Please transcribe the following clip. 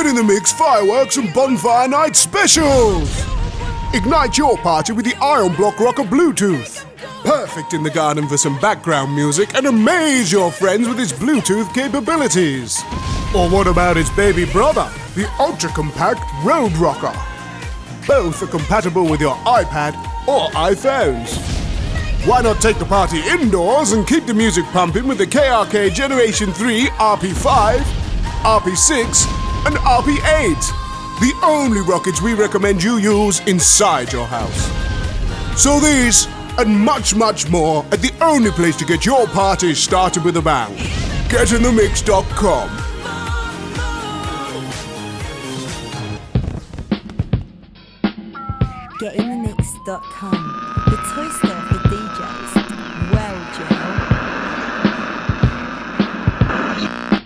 Get in the Mix Fireworks and Bonfire Night Specials! Ignite your party with the Iron Block Rocker Bluetooth. Perfect in the garden for some background music and amaze your friends with its Bluetooth capabilities. Or what about its baby brother, the ultra-compact Road Rocker? Both are compatible with your iPad or iPhones. Why not take the party indoors and keep the music pumping with the KRK Generation 3 RP5, RP6 and RP8, the only rockets we recommend you use inside your house. So these and much, much more at the only place to get your party started with a bang. GetintheMix.com. GetintheMix.com.